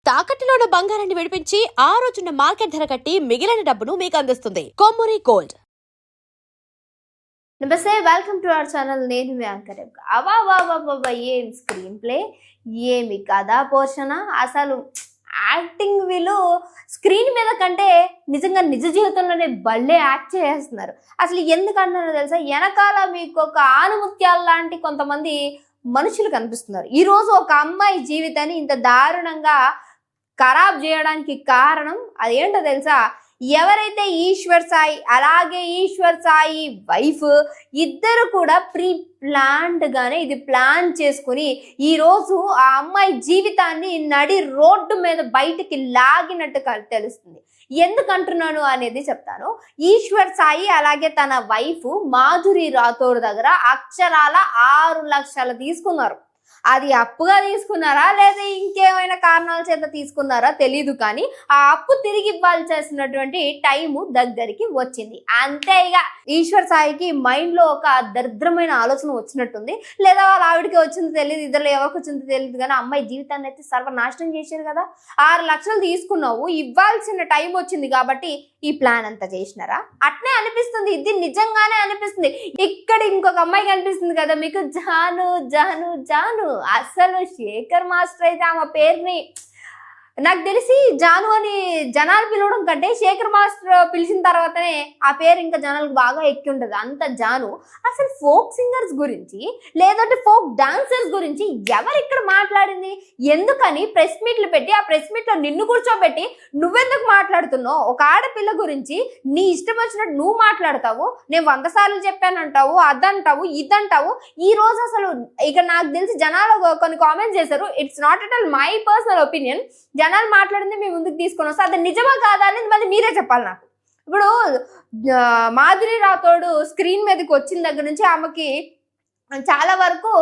తాకట్టులో ఉన్న బంగారాన్ని విడిపించి ఆ రోజున్న మార్కెట్ ధర కట్టి మిగిలిన డబ్బును మీకు అందిస్తుంది కొమ్మూరి గోల్డ్. నమస్తే, వెల్కమ్ టు అవర్ ఛానల్. నేను మీ యాంకర్. అవావావావా, ఏం స్క్రీన్ ప్లే, ఏమి కథా పోషణ, అసలు యాక్టింగ్ వీళ్ళు స్క్రీన్ మీద కంటే నిజంగా నిజ జీవితంలోనే భలే యాక్ట్ చేస్తున్నారు. అసలు ఎందుకంటున్నారో తెలుసా, వెనకాల మీకు ఒక ఆనుముత్యాలు లాంటి కొంతమంది మనుషులు కనిపిస్తున్నారు. ఈరోజు ఒక అమ్మాయి జీవితాన్ని ఇంత దారుణంగా ఖరాబ్ చేయడానికి కారణం అదేంటో తెలుసా, ఎవరైతే ఈశ్వర్ సాయి అలాగే ఈశ్వర్ సాయి వైఫ్ ఇద్దరు కూడా ప్రీ ప్లాన్డ్ గానే ఇది ప్లాన్ చేసుకుని ఈరోజు ఆ అమ్మాయి జీవితాన్ని నడి రోడ్డు మీద బయటికి లాగినట్టు తెలుస్తుంది. ఎందుకంటున్నాను అనేది చెప్తాను. ఈశ్వర్ సాయి అలాగే తన వైఫ్ మాధురి రాథోడ్ దగ్గర అక్షరాల 6 లక్షలు తీసుకున్నారు. అది అప్పుగా తీసుకున్నారా లేదా ఇంకేమైనా కారణాల చేత తీసుకున్నారా తెలీదు, కానీ ఆ అప్పు తిరిగి ఇవ్వాల్సినటువంటి టైము దగ్గరికి వచ్చింది. అంతే. ఇక ఈశ్వర్ సాయికి మైండ్ లో ఒక దరిద్రమైన ఆలోచన వచ్చినట్టుంది, లేదా వాళ్ళ ఆవిడికి వచ్చింది తెలియదు, ఇద్దరు ఎవరికి వచ్చింది తెలియదు, కానీ అమ్మాయి జీవితాన్ని అయితే సర్వనాశనం చేశారు కదా. 6 లక్షలు తీసుకున్నావు, ఇవ్వాల్సిన టైం వచ్చింది కాబట్టి ఈ ప్లాన్ అంతా చేసినారా? అట్నే అనిపిస్తుంది, ఇది నిజంగానే అనిపిస్తుంది. ఇక్కడ ఇంకొక అమ్మాయి కనిపిస్తుంది కదా మీకు, జాను జాను జాను. అసలు శేఖర్ మాస్టర్ అయితే ఆమె పేరుని నాకు తెలిసి జాను అని జనాలు పిలవడం కంటే శేఖర్ మాస్టర్ పిలిచిన తర్వాతనే ఆ పేరు ఇంకా జనాలకు బాగా ఎక్కి ఉంటుంది. అంత జాను. అసలు ఫోక్ సింగర్స్ గురించి లేదంటే ఫోక్ డాన్సర్స్ గురించి ఎవరు ఇక్కడ మాట్లాడింది? ఎందుకని ప్రెస్ మీట్లు పెట్టి ఆ ప్రెస్ మీట్లో నిన్ను కూర్చోబెట్టి నువ్వెందుకు మాట్లాడుతున్నావు? ఒక ఆడపిల్ల గురించి నీ ఇష్టం వచ్చినట్టు నువ్వు మాట్లాడతావు, నేను 100 సార్లు చెప్పానంటావు, అదంటావు ఇదంటావు. ఈ రోజు అసలు ఇక నాకు తెలిసి జనాలు కొన్ని కామెంట్స్ చేశారు. It's not at all my personal opinion. జనాలు మాట్లాడింది మీ ముందుకు తీసుకొని వస్తే అది నిజమా కాదా అనేది మళ్ళీ మీరే చెప్పాలి నాకు. ఇప్పుడు మాధురి రాథోడ్ స్క్రీన్ మీదకి వచ్చిన దగ్గర నుంచి ఆమెకి చాలా వరకు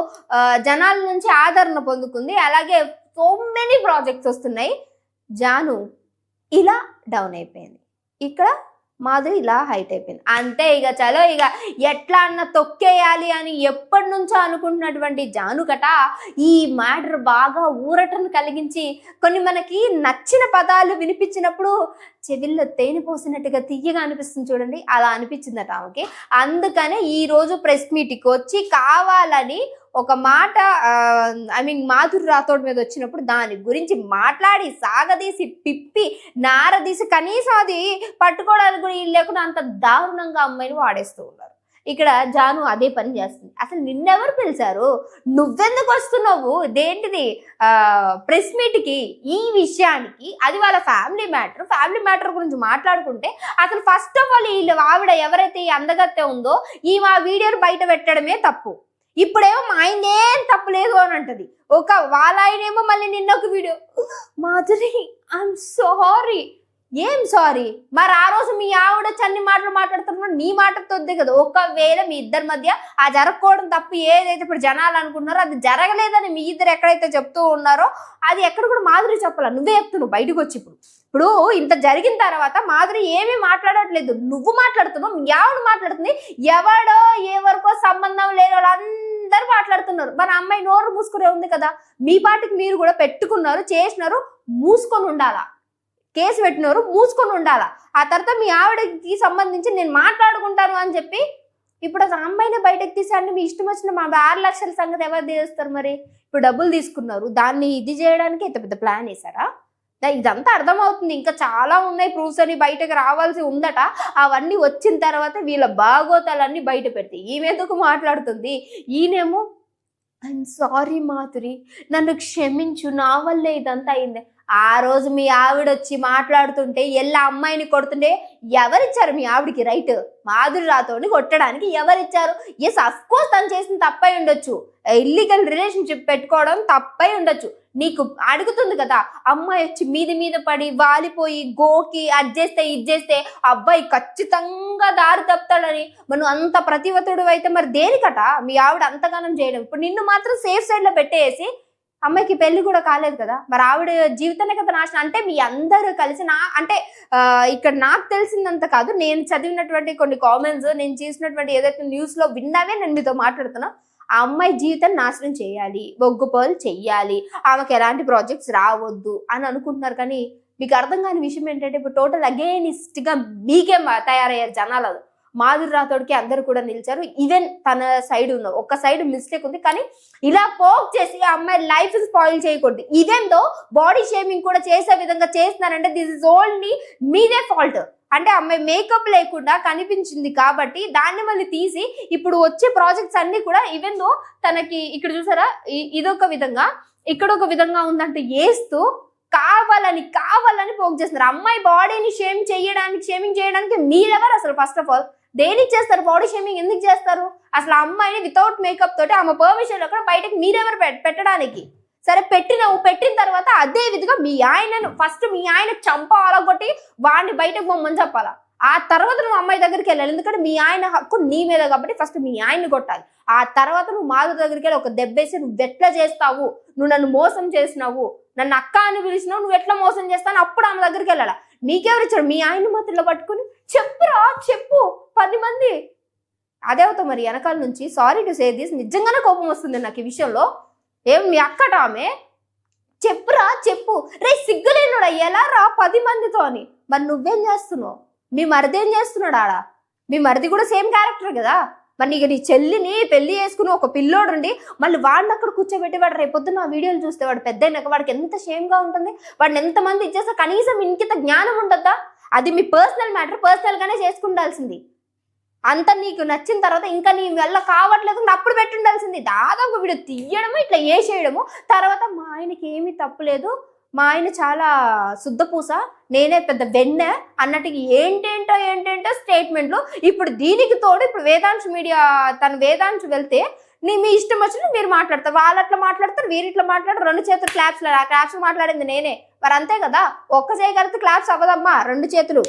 జనాల నుంచి ఆదరణ పొందుకుంది. అలాగే సో మెనీ ప్రాజెక్ట్స్ వస్తున్నాయి. జాను ఇలా డౌన్ అయిపోయింది, ఇక్కడ మాధురి ఇలా హైట్ అయిపోయింది. అంతే. ఇక చలో ఇక ఎట్లా అన్న తొక్కేయాలి అని ఎప్పటి నుంచో అనుకుంటున్నటువంటి జానుకట ఈ మ్యాటర్ బాగా ఊరటను కలిగించి కొన్ని మనకి నచ్చిన పదాలు వినిపించినప్పుడు చెవిల్లో తేనె పోసినట్టుగా తీయగా అనిపిస్తుంది చూడండి, అలా అనిపించిందట ఆమెకి. అందుకనే ఈ రోజు ప్రెస్ మీట్కి వచ్చి కావాలని ఒక మాట మాధురి రాథోడ్ మీద వచ్చినప్పుడు దాని గురించి మాట్లాడి సాగదీసి పిప్పి నారదీసి కనీసం అది పట్టుకోవడానికి కూడా లేకుండా అంత దారుణంగా అమ్మాయిని వాడేస్తూ ఉన్నారు. ఇక్కడ జాను అదే పని చేస్తుంది. అసలు నిన్నెవరు పిలిచారు? నువ్వెందుకు వస్తున్నావు? దేంటిది ప్రెస్ మీట్కి? ఈ విషయానికి అది వాళ్ళ ఫ్యామిలీ మ్యాటర్ గురించి మాట్లాడుకుంటే అసలు ఫస్ట్ ఆఫ్ ఆల్ వీళ్ళు ఆవిడ ఎవరైతే ఈ అందగత్తె ఉందో ఈ మా వీడియోని బయట పెట్టడమే తప్పు. ఇప్పుడేమో మా ఆయనేం తప్పు లేదు అని అంటది. ఒక వాళ్ళ ఆయనేమో మళ్ళీ నిన్న ఒక వీడియో, మాధురి ఐఎమ్ సారీ. ఏం సారీ? మరి ఆ రోజు మీ ఆవిడ చన్ని మాటలు మాట్లాడుతున్నా నీ మాటతో వద్దే కదా. ఒకవేళ మీ ఇద్దరి మధ్య ఆ జరగకపోవడం తప్పు ఏదైతే ఇప్పుడు జనాలు అనుకుంటున్నారో అది జరగలేదని మీ ఇద్దరు ఎక్కడైతే చెప్తూ ఉన్నారో అది ఎక్కడ కూడా మాధురి చెప్పాల, నువ్వే చెప్తున్నావు బయటకు వచ్చి. ఇప్పుడు ఇంత జరిగిన తర్వాత మాధురి ఏమీ మాట్లాడట్లేదు, నువ్వు మాట్లాడుతున్నావు, మీ ఆవిడ మాట్లాడుతుంది. ఎవడో ఎవరికో సంబంధం లేని వాళ్ళందరూ మాట్లాడుతున్నారు. మన అమ్మాయి నోరు మూసుకునే ఉంది కదా. మీ పాటికి మీరు కూడా పెట్టుకున్నారు, చేసినారు, మూసుకొని ఉండాలా. కేసు పెట్టినారు, మూసుకొని ఉండాలా. ఆ తర్వాత మీ ఆవిడకి సంబంధించి నేను మాట్లాడుకుంటాను అని చెప్పి ఇప్పుడు ఆ అమ్మాయిని బయటకు తీసారంటే మీ ఇష్టం వచ్చిన మా 6 లక్షల సంగతి ఎవరు తీస్తారు? మరి ఇప్పుడు డబ్బులు తీసుకున్నారు, దాన్ని ఇది చేయడానికి ఇంత పెద్ద ప్లాన్ వేసారా? ఇదంతా అర్థమవుతుంది. ఇంకా చాలా ఉన్నాయి ప్రూఫ్స్ అని బయటకు రావాల్సి ఉందట. అవన్నీ వచ్చిన తర్వాత వీళ్ళ భాగోతాలన్నీ బయట పెడతాయి. ఈమెదుకు మాట్లాడుతుంది, ఈయనేమో ఐఎమ్ సారీ మాధురి, నన్ను క్షమించు, నా వల్లే ఇదంతా అయింది. ఆ రోజు మీ ఆవిడ వచ్చి మాట్లాడుతుంటే ఎల్లా అమ్మాయిని కొడుతుంటే ఎవరిచ్చారు మీ ఆవిడికి రైట్? మాధురి రాథోడ్ని కొట్టడానికి ఎవరిచ్చారు? ఎస్, అఫ్ కోర్స్ తను చేసిన తప్పై ఉండొచ్చు, ఇల్లీగల్ రిలేషన్షిప్ పెట్టుకోవడం తప్పై ఉండొచ్చు. నీకు అడుగుతుంది కదా, అమ్మాయి వచ్చి మీద పడి వాలిపోయి గోకి అది చేస్తే ఇది చేస్తే అబ్బాయి ఖచ్చితంగా దారి తప్పుతాడని మనం అంత ప్రతివతుడు అయితే మరి దేనికట మీ ఆవిడ అంతగానం చేయడం? ఇప్పుడు నిన్ను మాత్రం సేఫ్ సైడ్ లో పెట్టేసి అమ్మాయికి పెళ్లి కూడా కాలేదు కదా, మరి ఆవిడ జీవితాన్ని కదా నాశనం. అంటే మీ అందరూ కలిసి ఇక్కడ నాకు తెలిసిందంత కాదు, నేను చదివినటువంటి కొన్ని కామెంట్స్, నేను చేసినటువంటి ఏదైతే న్యూస్ లో విన్నావే నేను మీతో మాట్లాడుతున్నా. ఆ అమ్మాయి జీవితం నాశనం చేయాలి, బొగ్గుపోలు చెయ్యాలి, ఆమెకి ఎలాంటి ప్రాజెక్ట్స్ రావద్దు అని అనుకుంటున్నారు. కానీ మీకు అర్థం కాని విషయం ఏంటంటే ఇప్పుడు టోటల్ అగైనిస్ట్ గా మీకే తయారయ్యారు జనాలు. మాధురి రాథోడ్కి అందరూ కూడా నిలిచారు. ఈవెన్ తన సైడ్ ఉన్న ఒక్క సైడ్ మిస్టేక్ ఉంది, కానీ ఇలా పోక్ చేసి ఆ అమ్మాయి లైఫ్ స్పాయిల్ చేయకూడదు. ఈవెన్ దో బాడీ షేమింగ్ కూడా చేసే విధంగా చేస్తున్నారంటే దిస్ ఇస్ ఓన్లీ మీదే ఫాల్ట్. అంటే అమ్మాయి మేకప్ లేకుండా కనిపించింది కాబట్టి దాన్ని మళ్ళీ తీసి ఇప్పుడు వచ్చే ప్రాజెక్ట్స్ అన్ని కూడా ఈవెన్ దో తనకి ఇక్కడ చూసారా ఇదొక విధంగా ఇక్కడ ఒక విధంగా ఉందంటే వేస్తూ కావాలని పోక్ చేస్తున్నారు. అమ్మాయి బాడీని షేమింగ్ చేయడానికి మీరెవరు అసలు? ఫస్ట్ ఆఫ్ ఆల్ దేనికి చేస్తారు బాడీ షేమింగ్? ఎందుకు చేస్తారు అసలు? అమ్మాయిని వితౌట్ మేకప్ తోటి ఆమె పర్మిషన్ అక్కడ బయటకు మీరెవరు పెట్టడానికి? సరే పెట్టిన తర్వాత అదే విధంగా మీ ఆయనను ఫస్ట్ మీ ఆయన చంప అలగొట్టి వాడిని బయటకు పొమ్మని చెప్పాలా. ఆ తర్వాత నువ్వు అమ్మాయి దగ్గరికి వెళ్ళాలి, ఎందుకంటే మీ ఆయన హక్కు నీ మీద కాబట్టి ఫస్ట్ మీ ఆయన్ని కొట్టాలి. ఆ తర్వాత నువ్వు మాధురి దగ్గరికి వెళ్ళి ఒక దెబ్బేసి నువ్వు ఎట్లా చేస్తావు, నువ్వు నన్ను మోసం చేసినావు, నన్ను అక్క అని పిలిచినావు, నువ్వు ఎట్లా మోసం చేస్తావు అప్పుడు ఆమె దగ్గరికి వెళ్ళాలా. నీకెవరు ఇచ్చాడు? మీ ఆయన మాత్రం పట్టుకుని చెప్పురా చెప్పు 10 మంది అదే అవుతావు. మరి వెనకాల నుంచి సారీ టు సే దిస్ నిజంగానే కోపం వస్తుంది నాకు ఈ విషయంలో. ఏం మీ అక్కట ఆమె చెప్పురా చెప్పు, రే సిగ్గులేనుడా ఎలా రా 10 మందితో అని. మరి నువ్వేం చేస్తున్నావు? మీ మరిది ఏం చేస్తున్నాడు ఆడ? మీ మరిది కూడా సేమ్ క్యారెక్టర్ కదా. మరి నీకు నీ చెల్లిని పెళ్లి చేసుకుని ఒక పిల్లోడు ఉండి మళ్ళీ వాడిని అక్కడ కూర్చోబెట్టి వాడు రేపొద్దున ఆ వీడియోలు చూస్తే వాడు పెద్ద అయినాక వాడికి ఎంత షేమ్గా ఉంటుంది. వాడిని ఎంతమంది ఇచ్చేస్తే కనీసం ఇంకిత జ్ఞానం ఉంటుందా? అది మీ పర్సనల్ మ్యాటర్, పర్సనల్గానే చేసుకుండాల్సింది. అంత నీకు నచ్చిన తర్వాత ఇంకా నీ వల్ల కావట్లేదు అప్పుడు పెట్టుండాల్సింది. దాదాపు వీడియో తీయడము ఇట్లా వేసేయడము, తర్వాత మా ఆయనకి ఏమీ తప్పులేదు, మా ఆయన చాలా శుద్ధపూస, నేనే పెద్ద వెన్న అన్నట్టు ఏంటేంటో స్టేట్మెంట్లు. ఇప్పుడు దీనికి తోడు ఇప్పుడు వేదాంశ్ వెళ్తే మీ ఇష్టం వచ్చినట్టు మీరు మాట్లాడతారు, వాళ్ళు అట్లా మాట్లాడతారు, వీరు ఇట్లా మాట్లాడతారు, 2 చేతులు క్లాప్స్ మాట్లాడింది నేనే. మరి అంతే కదా, ఒక్క చేయగలిగితే క్లాప్స్ అవ్వదమ్మా, 2 చేతులు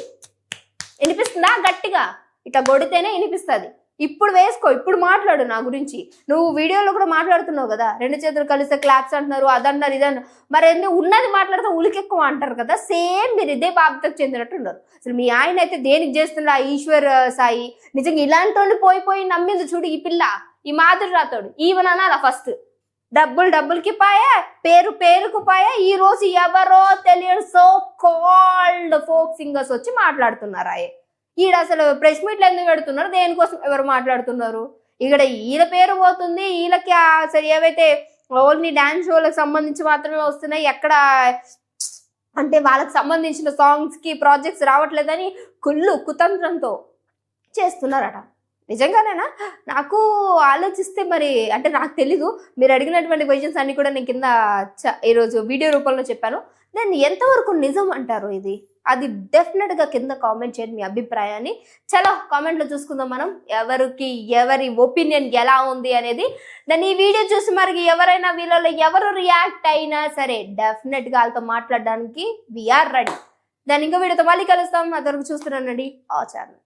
వినిపిస్తుందా గట్టిగా? ఇట్లా కొడితేనే వినిపిస్తుంది. ఇప్పుడు వేసుకో, ఇప్పుడు మాట్లాడు నా గురించి. నువ్వు వీడియోలో కూడా మాట్లాడుతున్నావు కదా, 2 చేతులు కలిస్తే క్లాప్స్ అంటున్నారు, అదన్నారు ఇదన్నారు. మరి ఉన్నది మాట్లాడితే ఉలికెక్కువ అంటారు కదా. సేమ్ మీరు ఇదే బాధ్యతకు చెందినట్టు ఉన్నారు. అసలు మీ ఆయన అయితే దేనికి చేస్తున్నా ఈశ్వర్ సాయి నిజంగా ఇలాంటి వాళ్ళు పోయి నమ్మింది చూడు ఈ పిల్ల, ఈ మాధురి రాథోడ్. ఈవెన్ అనాలా ఫస్ట్ డబ్బులకి పాయా, పేరుకు పాయా. ఈ రోజు ఎవరో తెలియని సో కాల్డ్ ఫోక్ సింగర్స్ వచ్చి మాట్లాడుతున్నారు. ఈడ అసలు ప్రెస్ మీట్లు ఎందుకు పెడుతున్నారు, దేనికోసం ఎవరు మాట్లాడుతున్నారు? ఇక్కడ వీళ్ళ పేరు పోతుంది, వీళ్ళకి అసలు ఏవైతే ఓన్లీ డాన్స్ షోలకు సంబంధించి మాత్రమే వస్తున్నాయి, ఎక్కడ అంటే వాళ్ళకి సంబంధించిన సాంగ్స్కి ప్రాజెక్ట్స్ రావట్లేదని కుతంత్రంతో చేస్తున్నారట. నిజంగానేనా? నాకు ఆలోచిస్తే మరి అంటే నాకు తెలీదు. మీరు అడిగినటువంటి క్వశ్చన్స్ అన్ని కూడా నేను కింద ఈరోజు వీడియో రూపంలో చెప్పాను. నేను ఎంతవరకు నిజం అంటారు ఇది, అది డెఫినెట్గా కింద కామెంట్ చేయండి మీ అభిప్రాయాన్ని. చలో కామెంట్లో చూసుకుందాం మనం ఎవరి ఒపీనియన్ ఎలా ఉంది అనేది. నేను ఈ వీడియో చూసి మరి ఎవరైనా వీళ్ళలో ఎవరు రియాక్ట్ అయినా సరే డెఫినెట్గా వాళ్ళతో మాట్లాడడానికి వీఆర్ రెడీ. దాని ఇంకో వీడియోతో మళ్ళీ కలుస్తాం. అంతవరకు చూస్తున్నానండి ఆ ఛానల్.